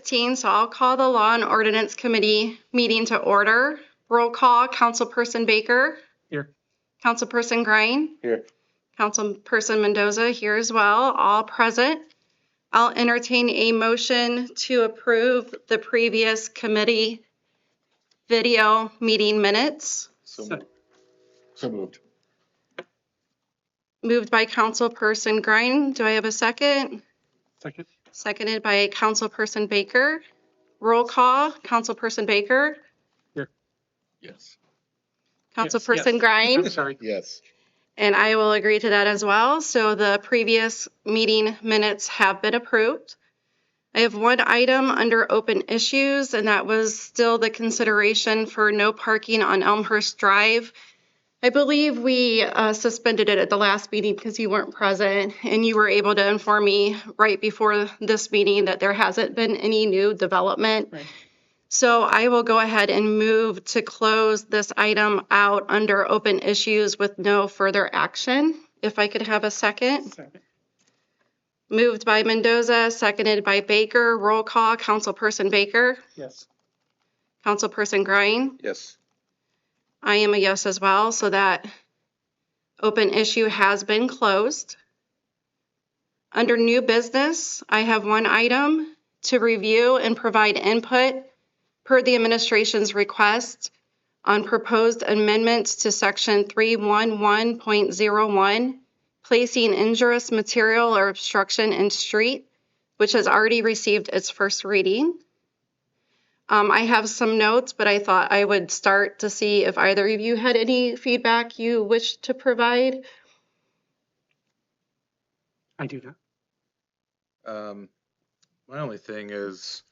6:15, so I'll call the Law and Ordinance Committee meeting to order. Roll call, Councilperson Baker. Here. Councilperson Grine. Here. Councilperson Mendoza here as well, all present. I'll entertain a motion to approve the previous committee video meeting minutes. So moved. Moved by Councilperson Grine. Do I have a second? Second. Seconded by Councilperson Baker. Roll call, Councilperson Baker. Here. Yes. Councilperson Yes. Grine. I'm sorry. Yes. And I will agree to that as well. So the previous meeting minutes have been approved. I have one item under open issues, and that was still the consideration for no parking on Elmhurst Drive. I believe we suspended it at the last meeting because you weren't present, and you were able to inform me right before this meeting that there hasn't been any new development. Right. So I will go ahead and move to close this item out under open issues with no further action. If I could have a second. Second. Moved by Mendoza, seconded by Baker. Roll call, Councilperson Baker. Yes. Councilperson Grine. Yes. I am a yes as well, so that open issue has been closed. Under new business, I have one item to review and provide input per the administration's request on proposed amendments to section 311.01, placing injurious material or obstruction in street, which has already received its first reading. I have some notes, but I thought I would start to see if either of you had any feedback you wish to provide. I do not. My only thing is,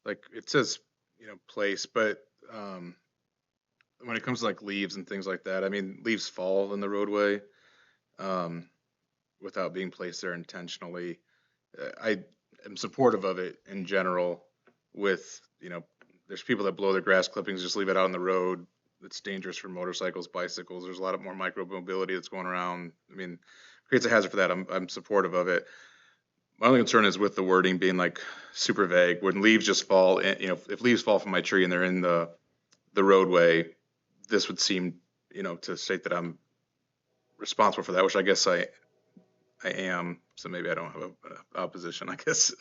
like, it says, place, but when it comes to like leaves and things like that, I mean, leaves fall in the roadway without being placed there intentionally. I am supportive of it in general with, there's people that blow their grass clippings, just leave it out on the road. It's dangerous for motorcycles, bicycles. There's a lot more micro mobility that's going around. I mean, creates a hazard for that. I'm supportive of it. My only concern is with the wording being like super vague. When leaves just fall, if leaves fall from my tree and they're in the roadway, this would seem, to state that I'm responsible for that, which I guess I am. So maybe I don't have an opposition, I guess.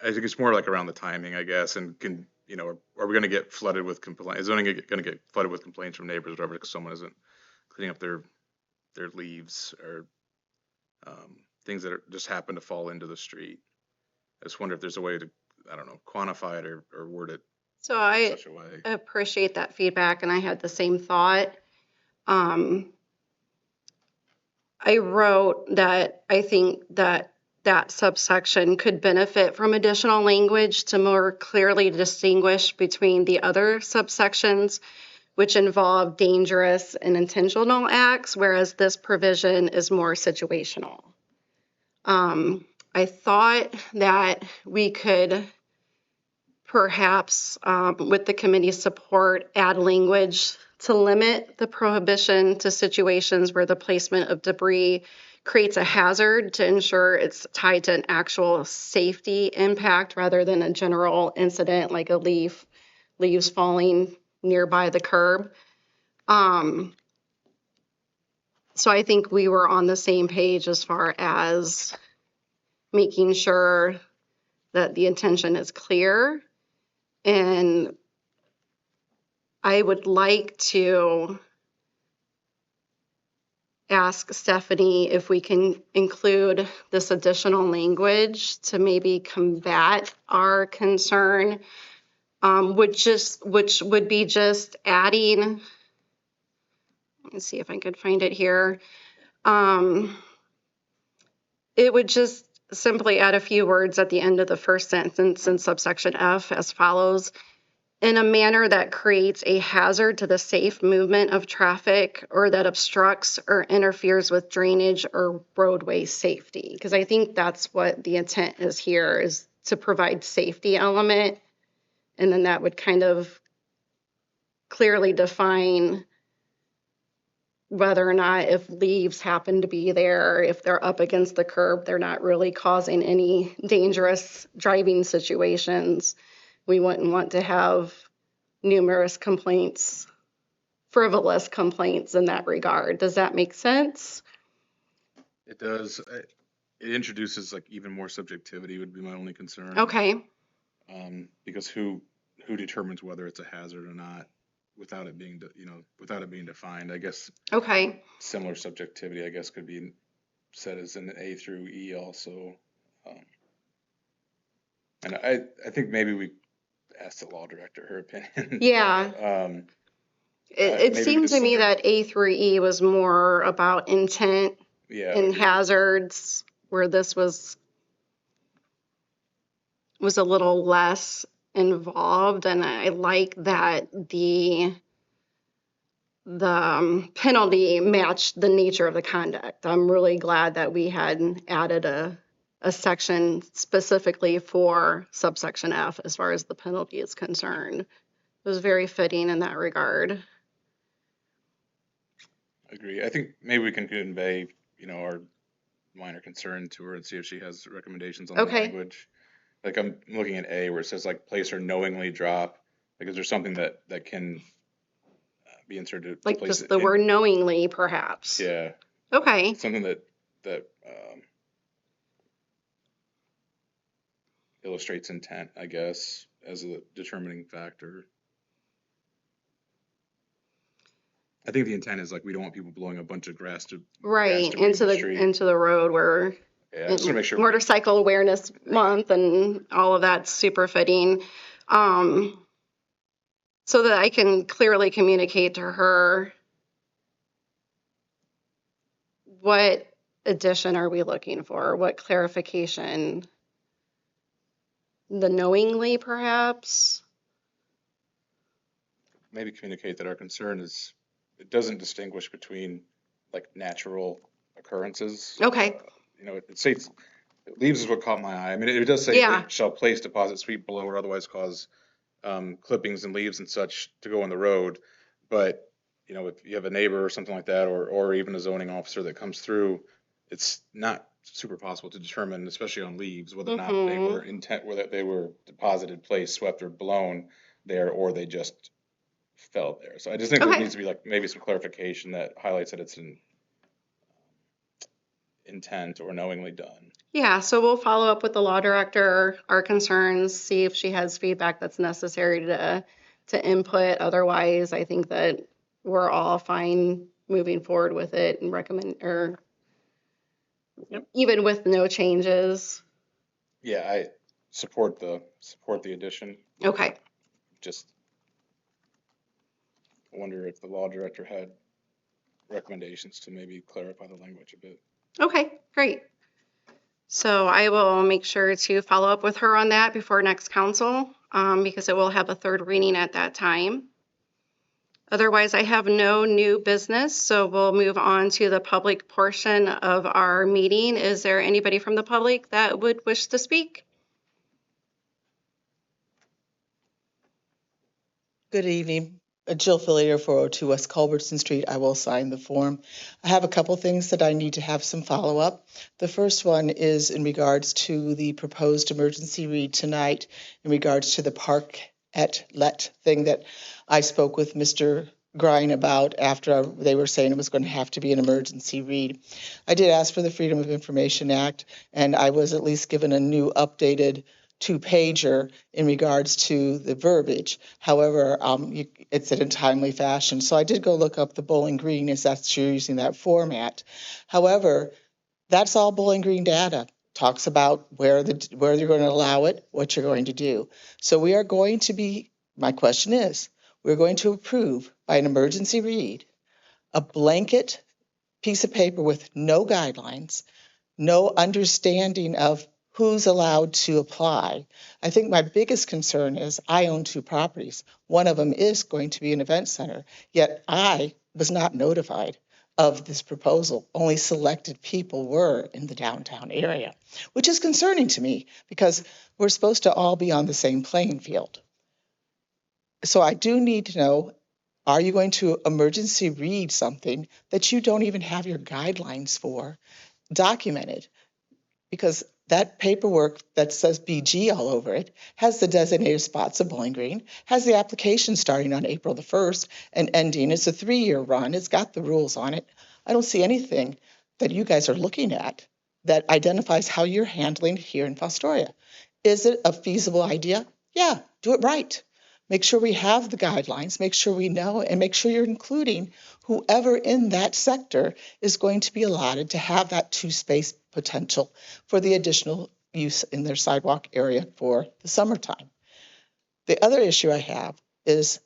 I think it's more like around the timing, I guess, and are we going to get flooded with complaints? Is it going to get flooded with complaints from neighbors or whatever because someone isn't cleaning up their leaves or things that just happen to fall into the street? I just wonder if there's a way to, I don't know, quantify it or word it So in I such a way. appreciate that feedback, and I had the same thought. I wrote that I think that subsection could benefit from additional language to more clearly distinguish between the other subsections, which involve dangerous and intentional acts, whereas this provision is more situational. I thought that we could perhaps, with the committee's support, add language to limit the prohibition to situations where the placement of debris creates a hazard to ensure it's tied to an actual safety impact rather than a general incident like leaves falling nearby the curb. So I think we were on the same page as far as making sure that the intention is clear. And I would like to ask Stephanie if we can include this additional language to maybe combat our concern, which would be just adding, let me see if I could find it here. It would just simply add a few words at the end of the first sentence in subsection F as follows: in a manner that creates a hazard to the safe movement of traffic or that obstructs or interferes with drainage or roadway safety. Because I think that's what the intent is here, is to provide safety element. And then that would kind of clearly define whether or not if leaves happen to be there, if they're up against the curb, they're not really causing any dangerous driving situations. We wouldn't want to have numerous complaints, frivolous complaints in that regard. Does that make sense? It does. It introduces like even more subjectivity would be my only concern. Okay, Because who determines whether it's a hazard or not without it being, without it being defined? I guess okay, similar subjectivity, I guess, could be said as in A through E also. And I think maybe we asked the law director her opinion. yeah. It Maybe we seemed just to me look at- that A through E was more about intent Yeah. and hazards, where this was a little less involved, and I like that the penalty matched the nature of the conduct. I'm really glad that we had added a section specifically for subsection F as far as the penalty is concerned. It was very fitting in that regard. Agree. I think maybe we can convey, our minor concern to her and see if she has recommendations on the Okay. language. Like I'm looking at A where it says like place or knowingly drop. Like is there something that can be inserted to Like place just it the in- word knowingly, perhaps. Yeah, Okay. something that illustrates intent, I guess, as a determining factor. I think the intent is like we don't want people blowing a bunch of grass Right, debris in the street. into the road where Yeah, I just want to make sure. Motorcycle Awareness Month and all of that's super fitting. So that I can clearly communicate to her what addition are we looking for? What clarification? The knowingly, perhaps? Maybe communicate that our concern is it doesn't distinguish between like natural occurrences. Okay. It states leaves is what caught my eye. I mean, it does say Yeah. shall place deposits feet below or otherwise cause clippings and leaves and such to go on the road. But if you have a neighbor or something like that, or even a zoning officer that comes through, it's not super possible to determine, especially on leaves, whether or not they were whether they were deposited, placed, swept, or blown there, or they just fell there. So I just think there Okay. needs to be like maybe some clarification that highlights that it's an intent or knowingly done. Yeah, so we'll follow up with the law director, our concerns, see if she has feedback that's necessary to input. Otherwise, I think that we're all fine moving forward with it and recommend, or even with no changes. Yeah, I support the addition. Okay. Just wonder if the law director had recommendations to maybe clarify the language a bit. Okay, great. So I will make sure to follow up with her on that before next council, because it will have a third reading at that time. Otherwise, I have no new business, so we'll move on to the public portion of our meeting. Is there anybody from the public that would wish to speak? Good evening. Jill Fillier, 402 West Culbertson Street. I will sign the form. I have a couple things that I need to have some follow-up. The first one is in regards to the proposed emergency read tonight in regards to the park at let thing that I spoke with Mr. Grine about after they were saying it was going to have to be an emergency read. I did ask for the Freedom of Information Act, and I was at least given a new updated two-pager in regards to the verbiage. However, it's in a timely fashion. So I did go look up the Bowling Green, as that's you're using that format. However, that's all Bowling Green data. Talks about where you're going to allow it, what you're going to do. So we are going to be, my question is, we're going to approve by an emergency read a blanket piece of paper with no guidelines, no understanding of who's allowed to apply. I think my biggest concern is I own two properties. One of them is going to be an event center, yet I was not notified of this proposal. Only selected people were in the downtown area, which is concerning to me because we're supposed to all be on the same playing field. So I do need to know, Are you going to emergency read something that you don't even have your guidelines for documented? Because that paperwork that says BG all over it has the designated spots of Bowling Green, has the application starting on April the 1st and ending. It's a 3-year run. It's got the rules on it. I don't see anything that you guys are looking at that identifies how you're handling it here in Fostoria. Is it a feasible idea? Yeah, do it right. Make sure we have the guidelines, make sure we know, and make sure you're including whoever in that sector is going to be allotted to have that 2-space potential for the additional use in their sidewalk area for the summertime. The other issue I have is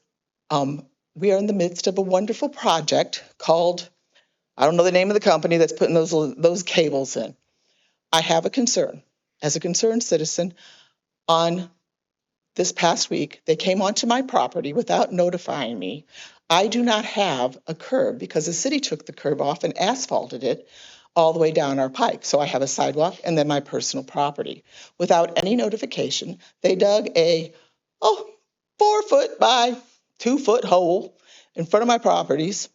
we are in the midst of a wonderful project called, I don't know the name of the company that's putting those cables in. I have a concern. As a concerned citizen, on this past week, they came onto my property without notifying me. I do not have a curb because the city took the curb off and asphalted it all the way down our pike. So I have a sidewalk and then my personal property. Without any notification, they dug a 4-foot by 2-foot hole in front of my properties,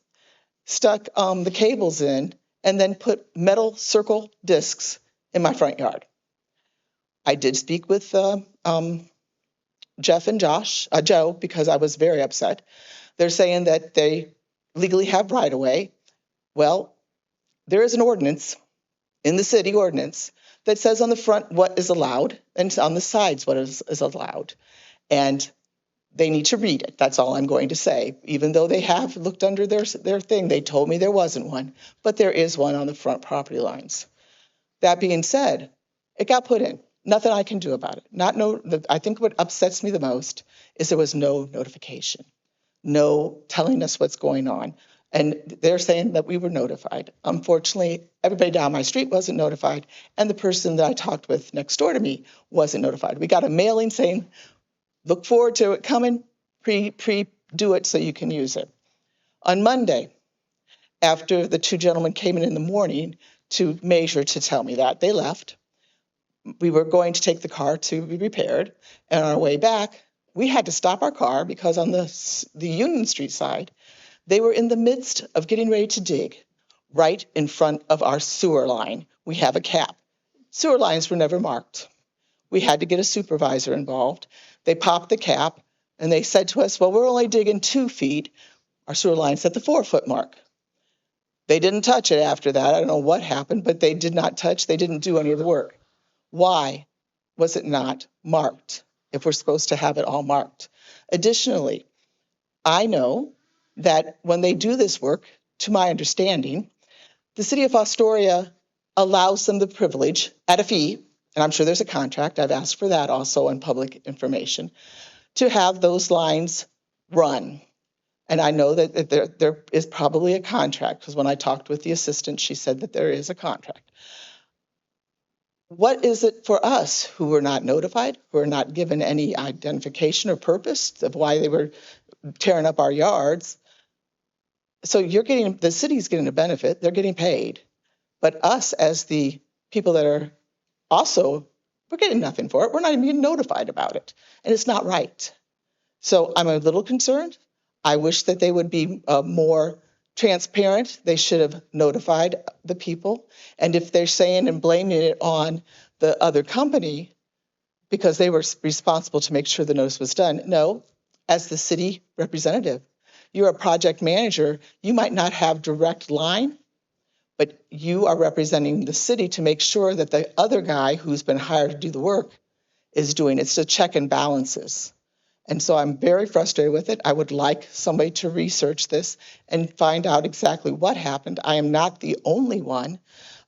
stuck the cables in, and then put metal circle discs in my front yard. I did speak with Jeff and Joe, because I was very upset. They're saying that they legally have right of way. Well, there is an ordinance in the city ordinance that says on the front what is allowed and on the sides what is allowed. And they need to read it. That's all I'm going to say. Even though they have looked under their thing, they told me there wasn't one, but there is one on the front property lines. That being said, it got put in. Nothing I can do about it. I think what upsets me the most is there was no notification, no telling us what's going on. And they're saying that we were notified. Unfortunately, everybody down my street wasn't notified, and the person that I talked with next door to me wasn't notified. We got a mailing saying, look forward to it coming, do it so you can use it. On Monday, after the 2 gentlemen came in the morning to measure to tell me that, they left. We were going to take the car to be repaired, and on our way back, we had to stop our car because on the Union Street side, they were in the midst of getting ready to dig right in front of our sewer line. We have a cap. Sewer lines were never marked. We had to get a supervisor involved. They popped the cap, and they said to us, well, we're only digging 2 feet. Our sewer line's at the 4-foot mark. They didn't touch it after that. I don't know what happened, but they did not touch. They didn't do any of the work. Why was it not marked if we're supposed to have it all marked? Additionally, I know that when they do this work, to my understanding, the city of Fostoria allows them the privilege at a fee, and I'm sure there's a contract, I've asked for that also in public information, to have those lines run. And I know that there is probably a contract, because when I talked with the assistant, she said that there is a contract. What is it for us who were not notified, who are not given any identification or purpose of why they were tearing up our yards? So the city's getting a benefit, they're getting paid. But us as the people that are also, we're getting nothing for it. We're not even getting notified about it. And it's not right. So I'm a little concerned. I wish that they would be more transparent. They should have notified the people. And if they're saying and blaming it on the other company because they were responsible to make sure the notice was done, no, as the city representative, you're a project manager, you might not have direct line, but you are representing the city to make sure that the other guy who's been hired to do the work is doing it. It's a check and balances. And so I'm very frustrated with it. I would like somebody to research this and find out exactly what happened. I am not the only one.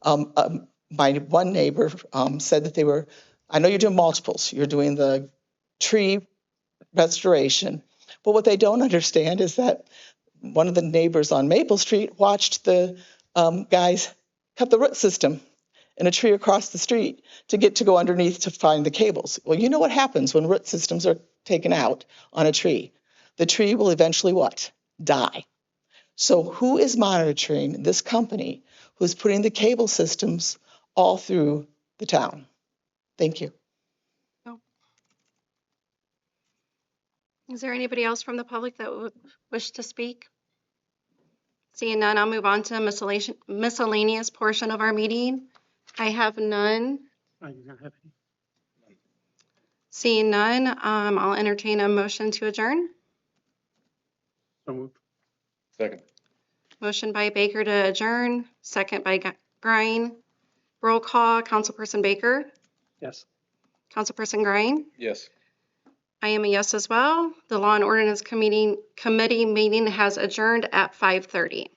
My one neighbor said that I know you're doing multiples. You're doing the tree restoration. But what they don't understand is that one of the neighbors on Maple Street watched the guys cut the root system in a tree across the street to go underneath to find the cables. Well, you know what happens when root systems are taken out on a tree? The tree will eventually what? Die. So who is monitoring this company who's putting the cable systems all through the town? Thank you. Is there anybody else from the public that would wish to speak? Seeing none, I'll move on to miscellaneous portion of our meeting. I have none. I do not have any. Seeing none, I'll entertain a motion to adjourn. So moved. Second. Motion by Baker to adjourn, second by Grine. Roll call, Councilperson Baker, Yes. Councilperson Grine. Yes. I am a yes as well. The Law and Ordinance Committee meeting has adjourned at 5:30.